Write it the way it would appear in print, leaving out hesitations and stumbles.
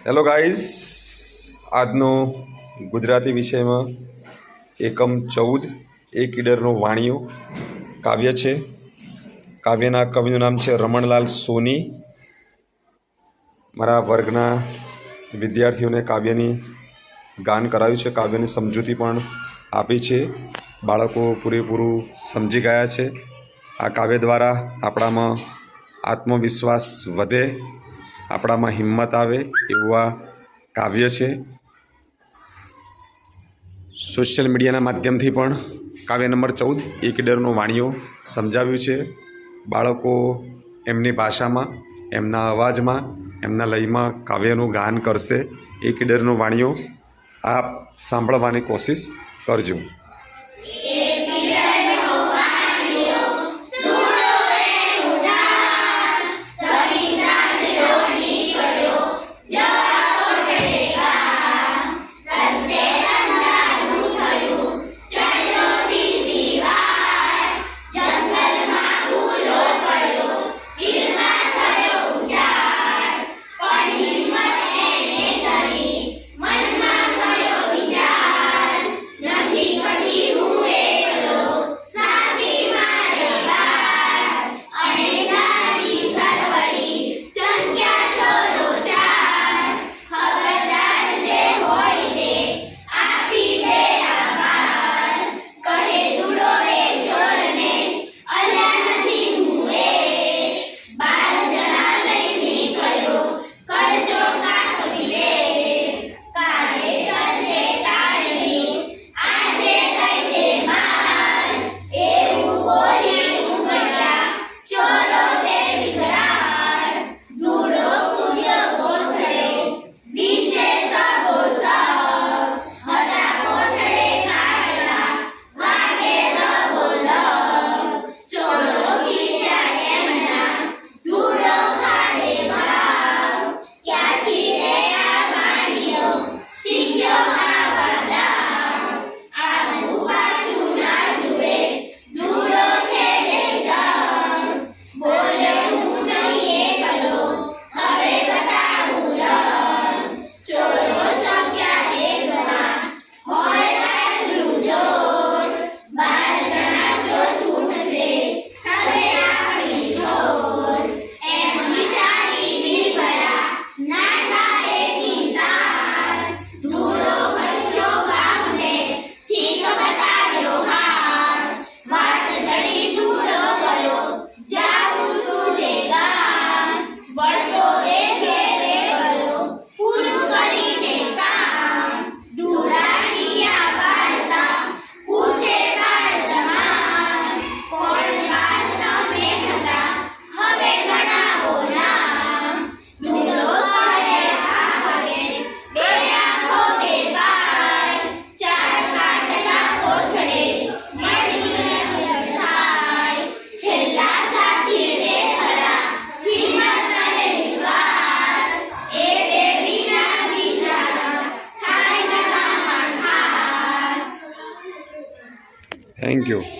Hello guys, આજનો ગુજરાતી વિષયમાં એકમ 14 એક ઈડરનો વાણિયો કાવ્ય છે. કાવ્યના કવિનું નામ છે રમણલાલ સોની. મારા વર્ગના વિદ્યાર્થીઓને કાવ્યની ગાન કરાવ્યું છે, કાવ્યની સમજૂતી પણ આપી છે. બાળકો પૂરેપૂરું સમજી ગયા છે. આ કાવ્ય દ્વારા આપણામાં આત્મવિશ્વાસ વધે, આપણામાં હિંમત આવે એવું આ કાવ્ય છે. સોશિયલ મીડિયાના માધ્યમથી પણ કાવ્ય નંબર 14 એક ઈડરનો વાણિયો સમજાવ્યું છે. બાળકો એમની ભાષામાં, એમના અવાજમાં, એમના લયમાં કાવ્યનું ગાન કરશે. એક ઈડરનો વાણિયો આપ સાંભળવાની કોશિશ કરજો. Thank you.